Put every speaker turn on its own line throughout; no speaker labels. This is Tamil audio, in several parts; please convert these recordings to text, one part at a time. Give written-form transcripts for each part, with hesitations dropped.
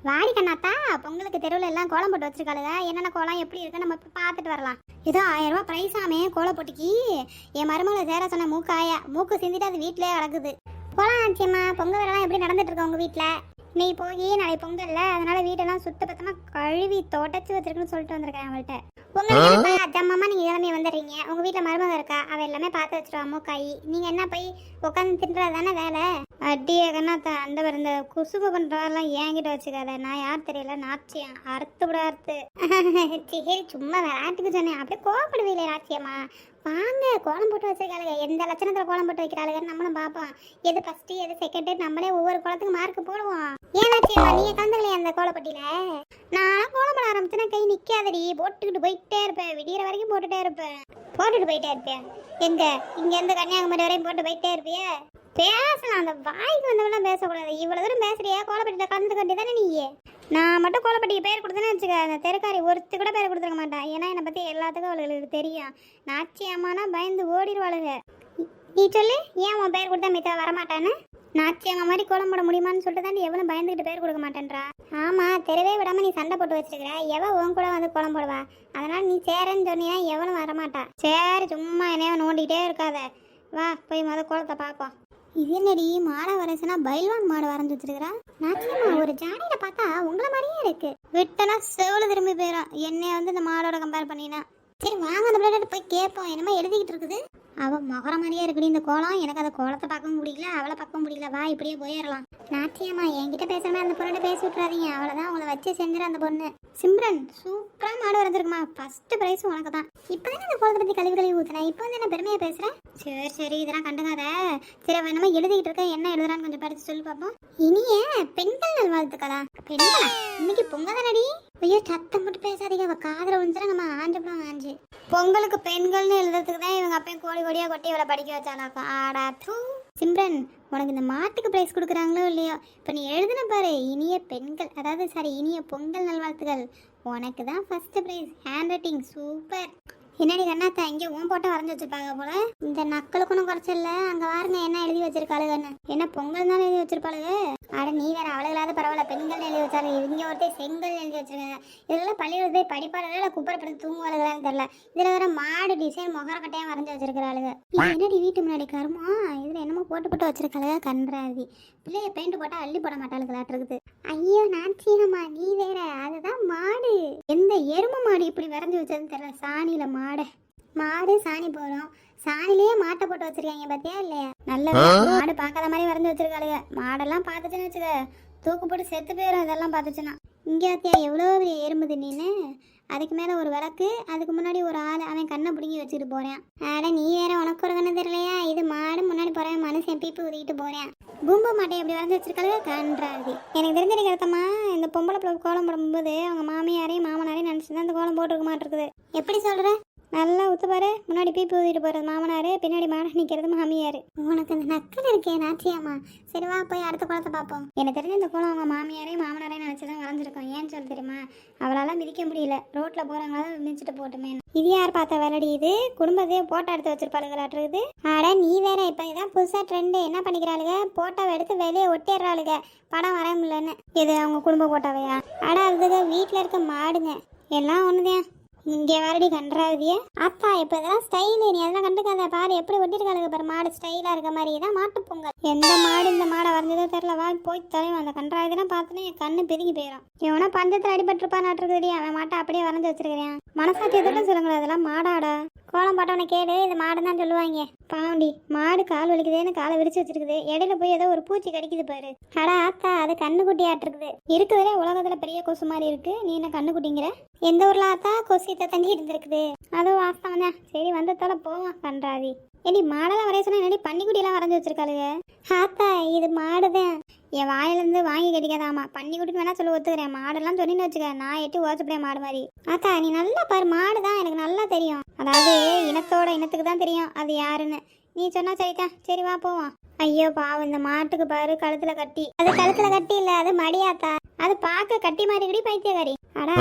வாடி கண்ணாத்தா, பொங்கலுக்கு தெருவில் எல்லாம் கோலம் போட்டு வச்சிருக்காளுங்க. என்னென்ன கோலம் எப்படி இருக்கு நம்ம போய் பார்த்துட்டு வரலாம். ஏதோ 1000 ரூபாய் பிரைஸாமே கோலம் போட்டிக்கு. என் மருமகளை சேர சொன்ன மூக்கு சிந்திட்டு அது வீட்டிலே கிடக்குது. போலாம் ஆச்சியம்மா. பொங்கல் வேலைலாம் எப்படி நடந்துட்டு இருக்கு உங்க வீட்டில்? இன்னைக்கு போய் நாளைக்கு பொங்கல்ல, அதனால வீட்டெல்லாம் சுத்த பத்தமா கழுவி தொடச்சி வச்சிருக்குன்னு சொல்லிட்டு வந்திருக்கேன் அவள்கிட்ட. உங்களுக்கு அஜம்மா நீங்க எல்லாமே வந்துடுறீங்க. உங்க வீட்டுல மருமக இருக்கா, அவ எல்லாமே பார்த்து வச்சிருவா மூக்காயி. நீங்க என்ன போய் உட்காந்து தின்றது தானே வேலை. அடியே கண்ணாத்தா, அந்த இந்த குசுபு பண்றதெல்லாம் என்கிட்ட வச்சுக்காத. நான் யார் தெரியல, நாச்சியம் அறுத்து விட அறுத்து. சரி சும்மா விளையாட்டுக்கு சொன்னேன். அப்படியே கோவப்படுவீங்களே நாச்சியம்மா. வாங்க, கோலம் போட்டு வச்சிருக்காளுங்க. எந்த லட்சணத்துல கோலம் போட்டு வைக்கிறாளுங்கன்னு நம்மளும் பார்ப்போம். எது ஃபர்ஸ்ட் எது செகண்ட் நம்மளே ஒவ்வொரு கோலத்துக்கு மார்க் போடுவோம். ஏன்னாச்சியம்மா நீங்க கலந்துக்கலையா அந்த கோலப்பட்டியில? நான் கோலம் போட ஆரம்பிச்சுன்னா கை நிக்காதடி, போட்டுக்கிட்டு போயிட்டே இருப்பேன். விடியற வரைக்கும் போட்டுட்டே இருப்பேன். போட்டுட்டு போயிட்டே இருப்பேன். எங்க இங்க இருந்து கன்னியாகுமரி வரையும் போட்டு போயிட்டே இருப்பிய. பேசலாம், அந்த வாய்க்கு வந்தவெல்லாம் பேசக்கூடாது. இவ்வளவு தூரம் பேசுறியா, கோலப்பட்டியில கலந்து கட்டி தானே நீயே. நான் மட்டும் கோலப்பட்டிக்கு பேர் கொடுத்தேன்னு வச்சுக்க, அந்த தெருக்காரி ஒருத்தி கூட பேர் கொடுத்துருக்க மாட்டான். ஏன்னா என்னை பற்றி எல்லாத்துக்கும் அவளுக்கு தெரியும். நாச்சியம்மானா பயந்து ஓடிடுவாளுங்க. நீ சொல்லு, ஏன் உன் பேர் கொடுத்தா மித்தா வரமாட்டான்னு? நாச்சியம்மா மாதிரி கோலம் போட முடியுமான்னு சொல்லிட்டு தான் எவனும் பயந்துக்கிட்டு பேர் கொடுக்க மாட்டேன்றா. ஆமாம், தெருவே விடாமல் நீ சண்டை போட்டு வச்சிருக்கிற. எவன் உன் கூட வந்து கோலம் போடுவா? அதனால் நீ சேரன்னு சொன்னியா எவனும் வரமாட்டா. சரி சும்மா என்னையோ நோண்டிக்கிட்டே இருக்காத. வா போய் கோலத்தை பார்ப்போம். இது என்னடி மாடை வரைச்சுனா பைல்வான் மாடு வரைஞ்சி வச்சிருக்கிறா? நாச்சியம்மா ஒரு ஜாடியில பார்த்தா உங்களை மாதிரியே இருக்கு. விட்டனா செவல திரும்பி போயிடும் என்னைய வந்து இந்த மாடோட கம்பேர் பண்ணினா. சரி வாங்க அந்த பிள்ளைகிட்ட போய் கேட்போம். என்னமோ எழுதிக்கிட்டு இருக்குது. அவள் முகர மாதிரியே இருக்குடி இந்த கோலம். எனக்கு அந்த கோலத்தை பார்க்கவும் முடியல, அவளை பார்க்கவும் முடியல. வா இப்படியே போயிடலாம். நாச்சியம்மா என்கிட்ட பேசுறமே அந்த பொண்ணை பேசி விட்டுறாதீங்க. அவ்வளோதான், உங்களை வச்சு செஞ்சிட அந்த பொண்ணு. சிம்ரன் சூப்பராக மாடு வரைஞ்சிருக்குமா, ஃபர்ஸ்ட் ப்ரைஸ் உனக்கு தான். இப்போதானே அந்த கோலத்தை பற்றி கழுவி ஊற்றுனேன், இப்போ வந்து என்ன பெருமையாக பேசுகிறேன். சரி சரி இதெல்லாம் கண்டுக்காத. சரி அவன் என்னமோ எழுதிக்கிட்டு இருக்க, என்ன எழுதுறான்னு கொஞ்சம் படிச்சு சொல்லி பார்ப்போம். இனிய பெண்கள் நல்வாழ்த்துக்களா? பெண்களா? இன்னைக்கு பொங்கல் தானடி. ஐயோ சத்தம் மட்டும் பேசாதீங்க, அவள் காதில் விழுந்துச்சுன்னா நம்ம ஆஞ்சப்படும் ஆஞ்சு. பொங்கலுக்கு பெண்கள்னு எழுதுறதுக்கு தான் இவங்க அப்பயும் கோடி கோடியாக கொட்டி இவளை படிக்க வச்சாலாக்கும். ஆடா தூ. சிம்ரன் உனக்கு இந்த மாட்டுக்கு ப்ரைஸ் கொடுக்குறாங்களோ இல்லையோ, இப்போ நீ எழுதுன பாரு, இனிய பெண்கள், அதாவது சாரி இனிய பொங்கல் நல்வாழ்த்துக்கள். உனக்கு தான் first prize. Hand writing super. என்னடி கண்ணாத்தா, இங்கே உன் போட்டோ வரைஞ்சி வச்சிருப்பாங்க போல. இந்த நக்களுக்கு குறைச்சல. அங்கே வாருங்க என்ன எழுதி வச்சிருக்காளுங்கன்னு. என்ன பொங்கல் தானே எழுதி வச்சிருப்பாளுங்க. ஆட நீ வேற அவளுகளாவது பரவாயில்ல, பெண்கள் எழுதி வச்சாலும் இங்கே ஒருத்தர் செங்கல் எழுதி வச்சிருக்காங்க. இதெல்லாம் பள்ளியில் போய் படிப்பாளர்கள் இல்லை குப்பரப்படுத்தி தூங்குவாளுகளான்னு தெரியல. இதில் வேற மாடு டிசைன் முகரக்கட்டையாக வரைஞ்சி வச்சிருக்கிறாளுங்க. என்னடி வீட்டு முன்னாடி கருமா இதில் என்னமோ போட்டு வச்சிருக்காளுங்க. கன்றாதி பிள்ளைய பெயிண்ட் போட்டால் அள்ளி போட மாட்டாளுங்களாட்டு இருக்குது. ஐயோ நாச்சியம்மா நீ வேற, அதுதான் மாடு. எந்த எரும மாடு இப்படி வரைஞ்சி வச்சதுன்னு தெரியல. சாணியில மாடு சாணி போடும், சாணிலேயே மாட்டை போட்டு வச்சிருக்காங்க பாத்தியா இல்லையா? நல்ல மாடு பார்க்காத மாதிரி வரைஞ்சி வச்சிருக்காளுங்க. மாடெல்லாம் பார்த்துச்சுன்னு வச்சுக்க தூக்கு போட்டு செத்து போயிடும். இதெல்லாம் பார்த்துச்சுன்னா இங்கே ஆத்தியா எவ்வளோ பெரிய எறும்புது நீன்னு. அதுக்கு மேலே ஒரு விளக்கு, அதுக்கு முன்னாடி ஒரு ஆள் அவன் கண்ணை பிடிங்கி வச்சுட்டு போறேன். ஆட நீ வேற, உனக்கு ஒரு கண்ணு தெரியலையா? இது மாடு முன்னாடி போறேன், மனுஷன் பீப்பு ஊதிக்கிட்டு போறேன். பூம்பு மாட்டை எப்படி வரைஞ்சி வச்சிருக்காளுங்க. கன்றாதி. எனக்கு தெரிஞ்ச கருத்தம்மா, இந்த பொம்பளை பிள்ளை கோலம் போடும்போது அவங்க மாமியாரையும் மாமனாரையும் நினச்சிதான் இந்த கோலம் போட்டுருக்க மாட்டிருக்குது. எப்படி சொல்ற? நல்லா ஊத்து பாரு, முன்னாடி பீப்பு ஊதிட்டு போறது மாமனார், பின்னாடி மாட நிற்கிறது மாமியார். உனக்கு இந்த நக்கல் இருக்கே நாச்சியம்மா. சரி வா போய் அடுத்த கோலத்தை பார்ப்போம். எனக்கு தெரிஞ்ச இந்த கோலம் அவங்க மாமியாரையும் மாமனாரையும் நினச்சிதான் வரைஞ்சிருக்கோம். ஏன்னு சொல்லி தெரியுமா? அவளால மிதிக்க முடியல, ரோட்ல போறவங்களால மிதிச்சுட்டு போட்டுமே. இது யார் பார்த்த வேலடி? இது குடும்பத்தையே போட்டோ எடுத்து வச்சிருப்பாளுங்களாட்டுருக்குது. ஆட நீ வேற, இப்போ இதான் புதுசா ட்ரெண்டு. என்ன பண்ணிக்கிறாளுங்க, போட்டோவை எடுத்து வெளியே ஒட்டிடுறாளுங்க படம் வர முடியலன்னு. இது அவங்க குடும்ப போட்டோவையா? ஆட அதுக்கு வீட்டில் இருக்க மாடுங்க எல்லாம் ஒண்ணுதான். இங்கே வரடி கன்றாவதிய அத்தா. இப்போ இதெல்லாம் ஸ்டைலு, நீ அதெல்லாம் கண்டுக்காத. பாரு எப்படி ஒட்டிருக்காளுங்க பாரு, மாடு ஸ்டைலாக இருக்க மாதிரி தான் மாட்டு பொங்கல். எந்த மாடு இந்த மாடை வரைஞ்சதோ தெரியல. வா போய் தலைவன். அந்த கன்றாவதியெல்லாம் பார்த்தோன்னே என் கண்ணு பிதுங்கி போயிடும். இவனா பஞ்சத்தில் அடிபட்டுருப்பா நாட்டுருக்குடி. அவன் மாட்டை அப்படியே வரைஞ்சி வச்சிருக்கிறேன். மனசாட்சியத்தோட சொல்லுங்களேன், அதெல்லாம் மாடாடா. கோலம் போட்டவனை கேடு, இது மாடு தான் சொல்லுவாங்க. பாவண்டி மாடு கால் வலிக்குதுன்னு காலை விரிச்சு வச்சிருக்குது. இடையில போய் ஏதோ ஒரு பூச்சி கடிக்குது பாரு. அடா ஆத்தா, அது கண்ணுக்குட்டி ஆட்டிருக்குது. இருக்குதுலே உலகத்துல பெரிய கொசு மாதிரி இருக்கு. நீ என்ன கண்ணுக்குட்டிங்கிற? எந்த ஊர்ல ஆத்தா கொசு தங்கி இருந்திருக்குது. அதுவும் வாஸ்தவம் தான். சரி வந்ததால போவோம். கன்றாதி. ஏடி மாடெல்லாம் வரைய சொன்னா என்னடி பன்னிக்குட்டியெல்லாம் வரைஞ்சி வச்சிருக்காளுங்க. ஆத்தா இது மாடுதான். என் வாயிலிருந்து வாங்கி கட்டிக்காதாமா. பன்னிக்குட்டின்னு வேணா சொல்லி ஒத்துக்கிறேன். மாடெல்லாம் சொன்னு வச்சுக்க, நான் எட்டி ஓச்சப்படியா மாடு மாதிரி. ஆத்தா நீ நல்லா பாரு, மாடு தான் எனக்கு நல்லா தெரியும். அதாவது இனத்தோட இனத்துக்கு தான் தெரியும் அது யாருன்னு. நீ சொன்னா சரிதான். சரி வா போவோம். ஐயோ பாவம், இந்த மாட்டுக்கு பாரு கழுத்துல கட்டி. அது கழுத்துல கட்டி இல்ல, அது மடியாத்தா. அது பார்க்க கட்டி மாதிரி பைத்தியக்காரி. அடா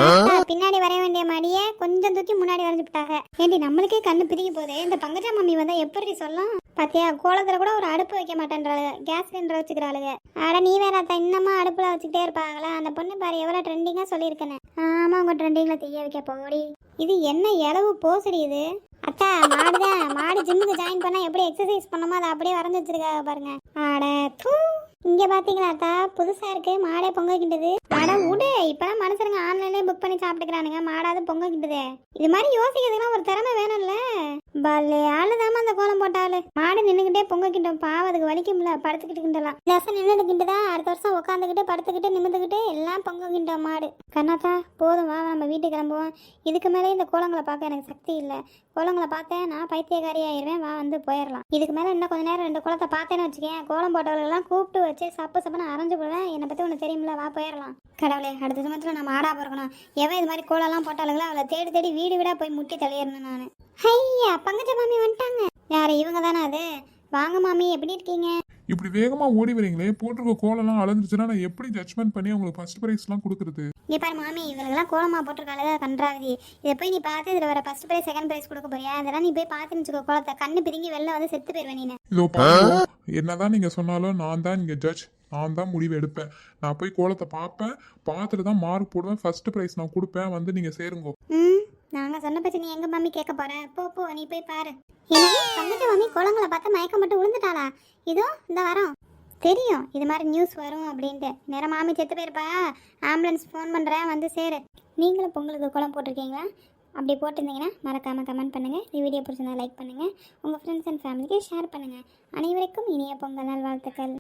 பின்னாடி வரைய வேண்டிய மடியை கொஞ்சம் தூக்கி முன்னாடி வரைஞ்சு விட்டாங்க. ஏண்டி நம்மளுக்கே கண்ணு பிரிக்க போதே. இந்த பங்கஜா மம்மி வந்தா எப்படி சொல்லலாம்? பாத்தியா கோலத்துல கூட ஒரு அடுப்பு வைக்க மாட்டேன்றாளுங்க, கேஸ் சிலிண்டர் வச்சுக்கிறாளுங்க. அட நீ வேற அத்தா, இன்னமும் அடுப்புல வச்சுக்கிட்டே இருப்பாங்களா? அந்த பொண்ணு பாரு எவ்வளவு ட்ரெண்டிங்கா சொல்லியிருக்கேன். ஆமா, உங்க ட்ரெண்டிங்ல தீய வைக்க போடி. இது என்ன இளவு போசடி இது? அத்தா மாடுதான், மாடு ஜிம்முக்கு ஜாயின் பண்ணா எப்படி எக்ஸசைஸ் பண்ணமோ அதை அப்படியே வரைஞ்சி வச்சிருக்காங்க பாருங்க. அட தூ. இங்க பாத்தீங்களா அத்தா, புதுசா இருக்கு, மாடே பொங்க கிண்டுது. அட உடு, இப்பெல்லாம் மனுஷனுங்க ஆன்லைன்லயே புக் பண்ணி சாப்பிட்டுக்கிறானுங்க, மாடாவது பொங்க கிண்டுதே. இது மாதிரி யோசிக்கிறதுக்குலாம் ஒரு திறமை வேணும்ல. பல்லே ஆளுதாம அந்த கோலம் போட்டாலு. மாடு நின்னுக்கிட்டே பொங்க கிண்டும், பாவம் அதுக்கு வலிக்கும்ல, படுத்துக்கிட்டு கிண்டலாம். இந்த வருஷம் நின்றுட்டு கிண்டுதா, அடுத்த வருஷம் உட்காந்துக்கிட்டு படுத்துக்கிட்டு நிமிந்துக்கிட்டு எல்லாம் பொங்க கிண்டும் மாடு. கண்ணாத்தா போதும், வா நம்ம வீட்டுக்கு கிளம்புவோம். இதுக்கு மேலே இந்த கோலங்களை பார்க்க எனக்கு சக்தி இல்லை. கோலங்களை பார்த்தேன் நான் பைத்தியக்காரி ஆயிடுவேன். வா வந்து போயிடலாம். இதுக்கு மேலே இன்னும் கொஞ்ச நேரம் 2 கோலத்தை பார்த்தேன்னு வச்சுக்கேன், கோலம் போட்டவர்களெல்லாம் கூப்பிட்டு வச்சு சப்பு சப்புன்னு அரைஞ்சு போடுவேன். என்னை பற்றி உனக்கு தெரியுமில்ல, வா போயிடலாம். கடவுளே, அடுத்த சமயத்தில் நம்ம ஆடா பிறக்கணும். எவன் இது மாதிரி கோலம்லாம் போட்டாளுங்களோ அவளை தேடி தேடி வீடு வீடாக போய் முட்டி தள்ளிடணும் நான். ஐயா, பங்கஜ மாமி வந்துட்டாங்க. யார் இவங்க தானே அது? வாங்க மாமி, எப்படி இருக்கீங்க?
இப்படி வேகமா ஓடி வரீங்களே, போட்டிருக்க கோலம்லாம் அளந்துருச்சுன்னா நான் எப்படி ஜட்ஜ்மெண்ட் பண்ணி உங்களுக்கு ஃபர்ஸ்ட் ப்ரைஸ்லாம் கொடுக்குறது?
இங்கே பாரு மாமி, இவங்களுக்குலாம் கோலமா போட்டிருக்காங்க கன்றாவி. இதை போய் நீ பார்த்து இதில் வர ஃபர்ஸ்ட் ப்ரைஸ் செகண்ட் ப்ரைஸ் கொடுக்க போறியா? இதெல்லாம் நீ போய் பார்த்துன்னு வச்சுக்கோ, கோலத்தை கண்ணு பிரிங்கி வெளில வந்து செத்து போயிருவேன் நீ.
இதோ பாருங்க, என்னதான் நீங்க சொன்னாலும் நான் தான் இங்க ஜட்ஜ், நான் தான் முடிவு எடுப்பேன். நான் போய் கோலத்தை பார்ப்பேன், பார்த்துட்டு தான் மார்க் போடுவேன், ஃபர்ஸ்ட் ப்ரைஸ் நான் கொடுப்பேன், வந்து நீங்க சேருங்க.
நாங்கள் சொன்ன பற்றி நீ எங்க மாமி கேட்க போற? போ போ, நீ போய் பாரு. என்னது பங்கஜ மாமி கோலங்களை பார்த்து மயக்கம் மட்டும் விழுந்துட்டாளா? இதோ இந்த வரோம். தெரியும் இது மாதிரி நியூஸ் வரும் அப்படின்ட்டு. நேரம் மாமி செத்து போயிருப்பா, ஆம்புலன்ஸ் ஃபோன் பண்ணுறேன், வந்து சேரு. நீங்களும் பொங்கலுக்கு கோலம் போட்டிருக்கீங்களா? அப்படி போட்டிருந்தீங்கன்னா மறக்காமல் கமெண்ட் பண்ணுங்கள். இந்த வீடியோ பிடிச்சிருந்தா லைக் பண்ணுங்கள், உங்கள் ஃப்ரெண்ட்ஸ் அண்ட் ஃபேமிலிக்கு ஷேர் பண்ணுங்கள். அனைவருக்கும் இனிய பொங்கல் நல்வாழ்த்துக்கள்.